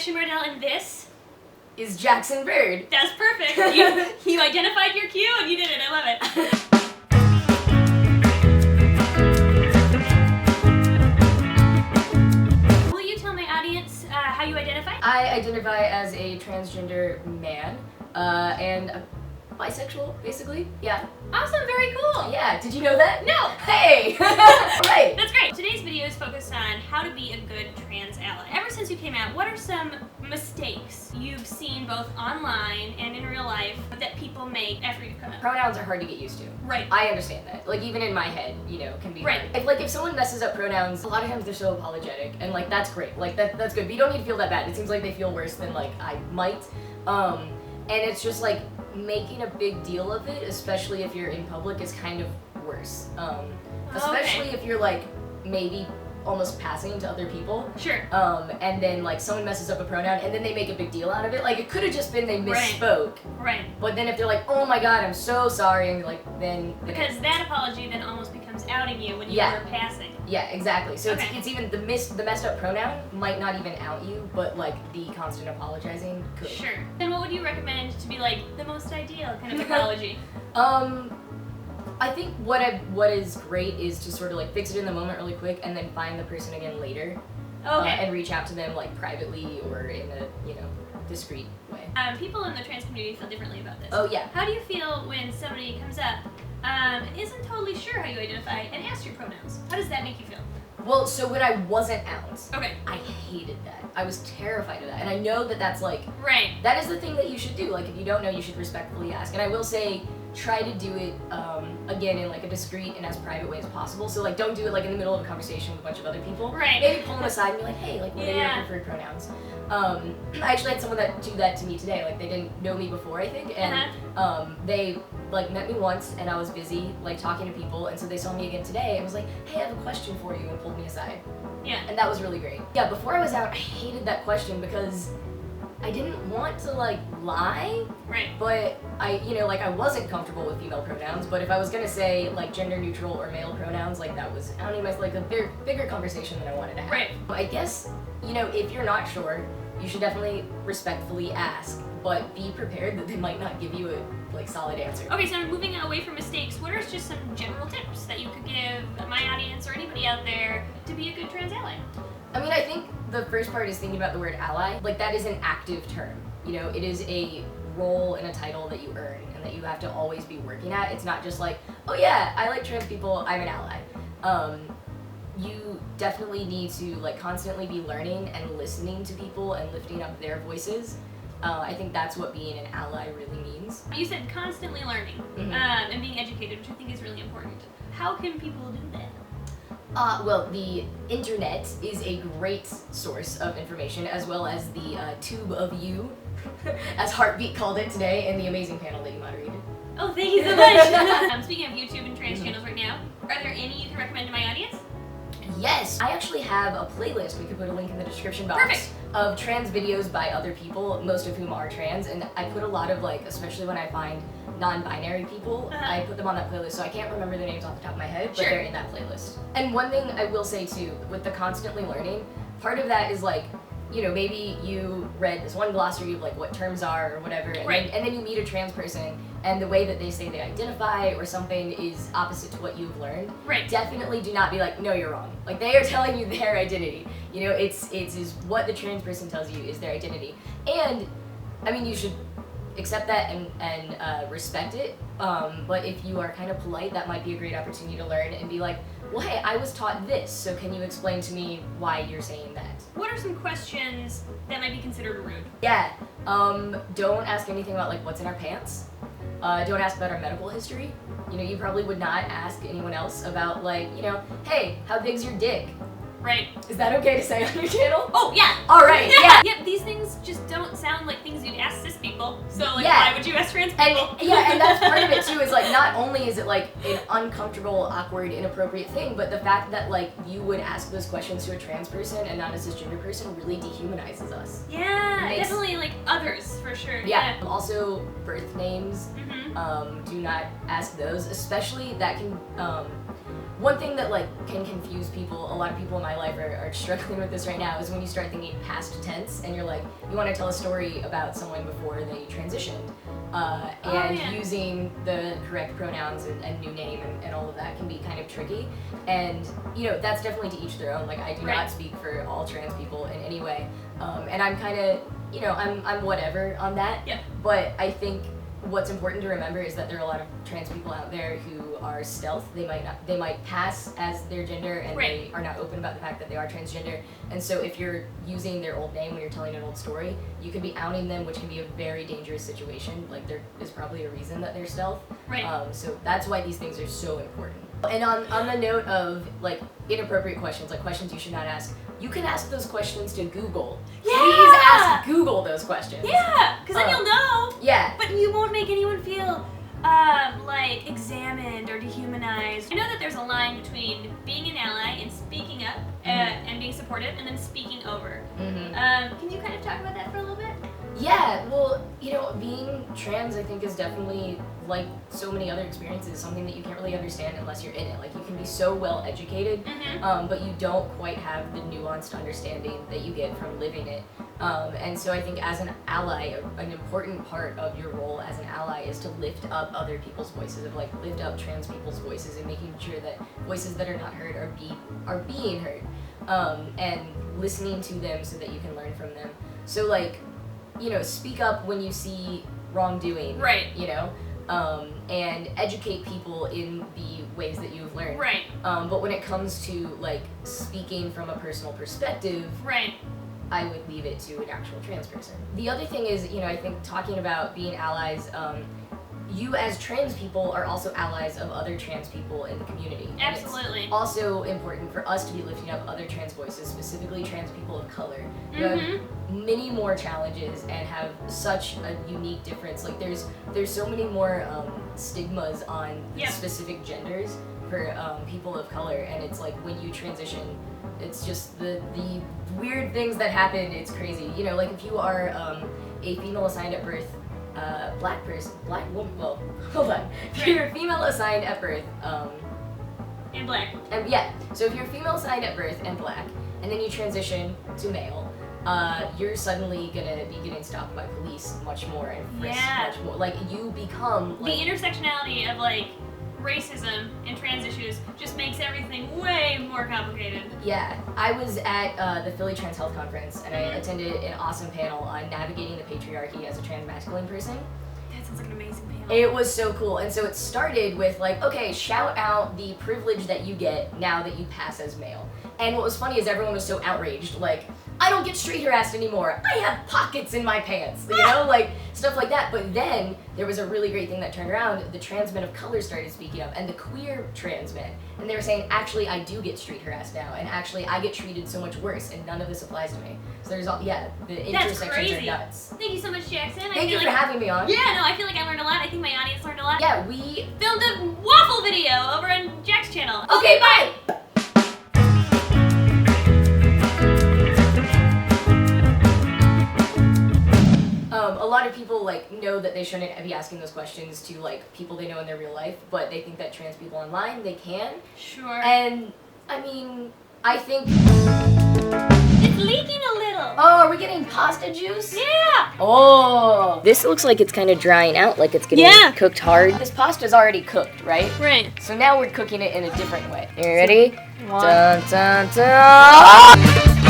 Ashley Mardell, and this is Jackson Bird. That's perfect. You identified your cue and you did it. I love it. Will you tell my audience how you identify? I identify as a transgender man and a bisexual, basically. Yeah. Awesome, very cool. Yeah, did you know that? No. Hey! Right. That's great. Today's video is focused on how to be a good trans ally. Ever since you came out, what are some mistakes you've seen both online and in real life that people make after you come out? Pronouns are hard to get used to. Right. I understand that. Like, even in my head, you know, can be right. hard. If someone messes up pronouns, a lot of times they're so apologetic, and like, that's great. Like, that's good. But you don't need to feel that bad. It seems like they feel worse than like I might. And it's just like making a big deal of it, especially if you're in public, is kind of worse. Especially if you're like maybe almost passing to other people. Sure. And then like someone messes up a pronoun and then they make a big deal out of it. Like it could have just been they misspoke. Right. But then if they're like, oh my god, I'm so sorry, and like then because that apology then almost becomes outing you when you were passing. Yeah, exactly. So it's even the messed up pronoun might not even out you, but like the constant apologizing could. Sure. Then what would you recommend to be like the most ideal kind of apology? I think what is great is to sort of like fix it in the moment really quick and then find the person again later. And reach out to them like privately or in a, you know, discreet way. People in the trans community feel differently about this. Oh yeah. How do you feel when somebody comes up, isn't totally sure how you identify and asks your pronouns? How does that make you feel? Well, so when I wasn't out, I hated that. I was terrified of that. And I know that that's like, that is the thing that you should do. Like if you don't know, you should respectfully ask. And I will say, try to do it, again, in like a discreet and as private way as possible. So like don't do it like in the middle of a conversation with a bunch of other people. Maybe pull them aside and be like, hey, like what are your preferred pronouns? I actually had someone that do that to me today. Like they didn't know me before, I think, and they like met me once and I was busy like talking to people, and so they saw me again today and was like, hey, I have a question for you, and pulled me aside. Yeah. And that was really great. Yeah, before I was out, I hated that question because I didn't want to like lie, but I wasn't comfortable with female pronouns, but if I was gonna say like gender neutral or male pronouns, like that was, I don't know, like a bigger conversation than I wanted to have. I guess, you know, if you're not sure, you should definitely respectfully ask, but be prepared that they might not give you a like solid answer. Okay, so moving away from mistakes, what are just some general tips that you could give my audience or anybody out there to be a good trans ally? I mean, I think the first part is thinking about the word ally. Like that is an active term. You know, it is a role and a title that you earn and that you have to always be working at. It's not just like, oh yeah, I like trans people, I'm an ally. You definitely need to like constantly be learning and listening to people and lifting up their voices. I think that's what being an ally really means. You said constantly learning and being educated, which I think is really important. How can people do that? Well, the internet is a great source of information, as well as the tube of you, as Heartbeat called it today in the amazing panel that you moderated. Oh, thank you so much! Speaking of YouTube and trans channels right now, are there any you can recommend to my audience? Yes, I actually have a playlist, we could put a link in the description box, of trans videos by other people, most of whom are trans, and I put a lot of like, especially when I find non-binary people, I put them on that playlist, so I can't remember their names off the top of my head, but they're in that playlist. And one thing I will say too, with the constantly learning, part of that is like, you know, maybe you read this one glossary of like what terms are or whatever, and then you meet a trans person and the way that they say they identify or something is opposite to what you've learned. Definitely do not be like, no, you're wrong. Like they are telling you their identity. You know, it's what the trans person tells you is their identity. And I mean, you should accept that and respect it. But if you are kind of polite, that might be a great opportunity to learn and be like, well, hey, I was taught this, so can you explain to me why you're saying that? What are some questions that might be considered rude? Yeah, don't ask anything about like what's in our pants. Don't ask about our medical history. You know, you probably would not ask anyone else about like, you know, hey, how big's your dick? Is that okay to say on your channel? Oh, yeah. All right, yeah. Yeah, these things just don't sound like things you'd ask cis people. So, like, why would you ask trans people? And that's part of it, too, is, like, not only is it, like, an uncomfortable, awkward, inappropriate thing, but the fact that, like, you would ask those questions to a trans person and not a cisgender person really dehumanizes us. Yeah, definitely, like, others, for sure. Yeah. Also, birth names. Do not ask those, especially that can, one thing that like can confuse people, a lot of people in my life are struggling with this right now, is when you start thinking past tense and you're like, you want to tell a story about someone before they transitioned. Using the correct pronouns and new name and all of that can be kind of tricky. And, you know, that's definitely to each their own. Like, I do not speak for all trans people in any way. And I'm kind of, you know, I'm whatever on that. Yeah. But I think what's important to remember is that there are a lot of trans people out there who are stealth. They might pass as their gender, and they are not open about the fact that they are transgender. And so if you're using their old name when you're telling an old story, you could be outing them, which can be a very dangerous situation. Like, there is probably a reason that they're stealth. Right. So that's why these things are so important. And on the note of like inappropriate questions, like questions you should not ask, you can ask those questions to Google. Yeah! Please ask Google those questions. Yeah, because then you'll know. Yeah. But you won't make anyone feel like examined or dehumanized. I know that there's a line between being an ally and speaking up and being supportive, and then speaking over. Can you kind of talk about that for a little bit? Yeah, well, you know, being trans, I think, is definitely, like so many other experiences, something that you can't really understand unless you're in it. Like, you can be so well educated, but you don't quite have the nuanced understanding that you get from living it. And so I think as an ally, an important part of your role as an ally is to lift up other people's voices, of like lift up trans people's voices and making sure that voices that are not heard are being heard, and listening to them so that you can learn from them. So like, you know, speak up when you see wrongdoing, right? You know, and educate people in the ways that you've learned, right? But when it comes to like speaking from a personal perspective, right, I would leave it to an actual trans person. The other thing is, you know, I think talking about being allies, you as trans people are also allies of other trans people in the community. Absolutely. And it's also important for us to be lifting up other trans voices, specifically trans people of color, who have many more challenges and have such a unique difference. Like, there's so many more stigmas on specific genders for people of color, and it's like when you transition, it's just the weird things that happen. It's crazy. You know, like if you are a female assigned at birth, black woman, well, hold on. If you're a female assigned at birth, and black. And yeah, so if you're female assigned at birth and black, and then you transition to male, you're suddenly gonna be getting stopped by police much more and frisked much more. Like, you become like, the intersectionality of like racism and trans issues just makes everything way more complicated. Yeah, I was at the Philly Trans Health Conference, and I attended an awesome panel on navigating the patriarchy as a trans masculine person. That sounds like an amazing panel. It was so cool. And so it started with like, okay, shout out the privilege that you get now that you pass as male. And what was funny is everyone was so outraged, like, I don't get street harassed anymore. I have pockets in my pants, you know, like stuff like that. But then there was a really great thing that turned around. The trans men of color started speaking up, and the queer trans men. And they were saying, actually, I do get street harassed now, and actually, I get treated so much worse, and none of this applies to me. So there's all, the intersections are nuts. Thank you so much, Jackson. Thank you for having me on. Yeah, no, I feel like I learned a lot. I think my audience learned a lot. Yeah, we filmed a waffle video over on Jack's channel. Okay, bye! A lot of people like know that they shouldn't be asking those questions to like people they know in their real life, but they think that trans people online, they can. Sure. And I mean, I think it's leaking a little. Oh, are we getting pasta juice? Yeah. Oh. This looks like it's kind of drying out, like it's getting cooked hard. This pasta's already cooked, right? Right. So now we're cooking it in a different way. You ready? Dun, dun, dun.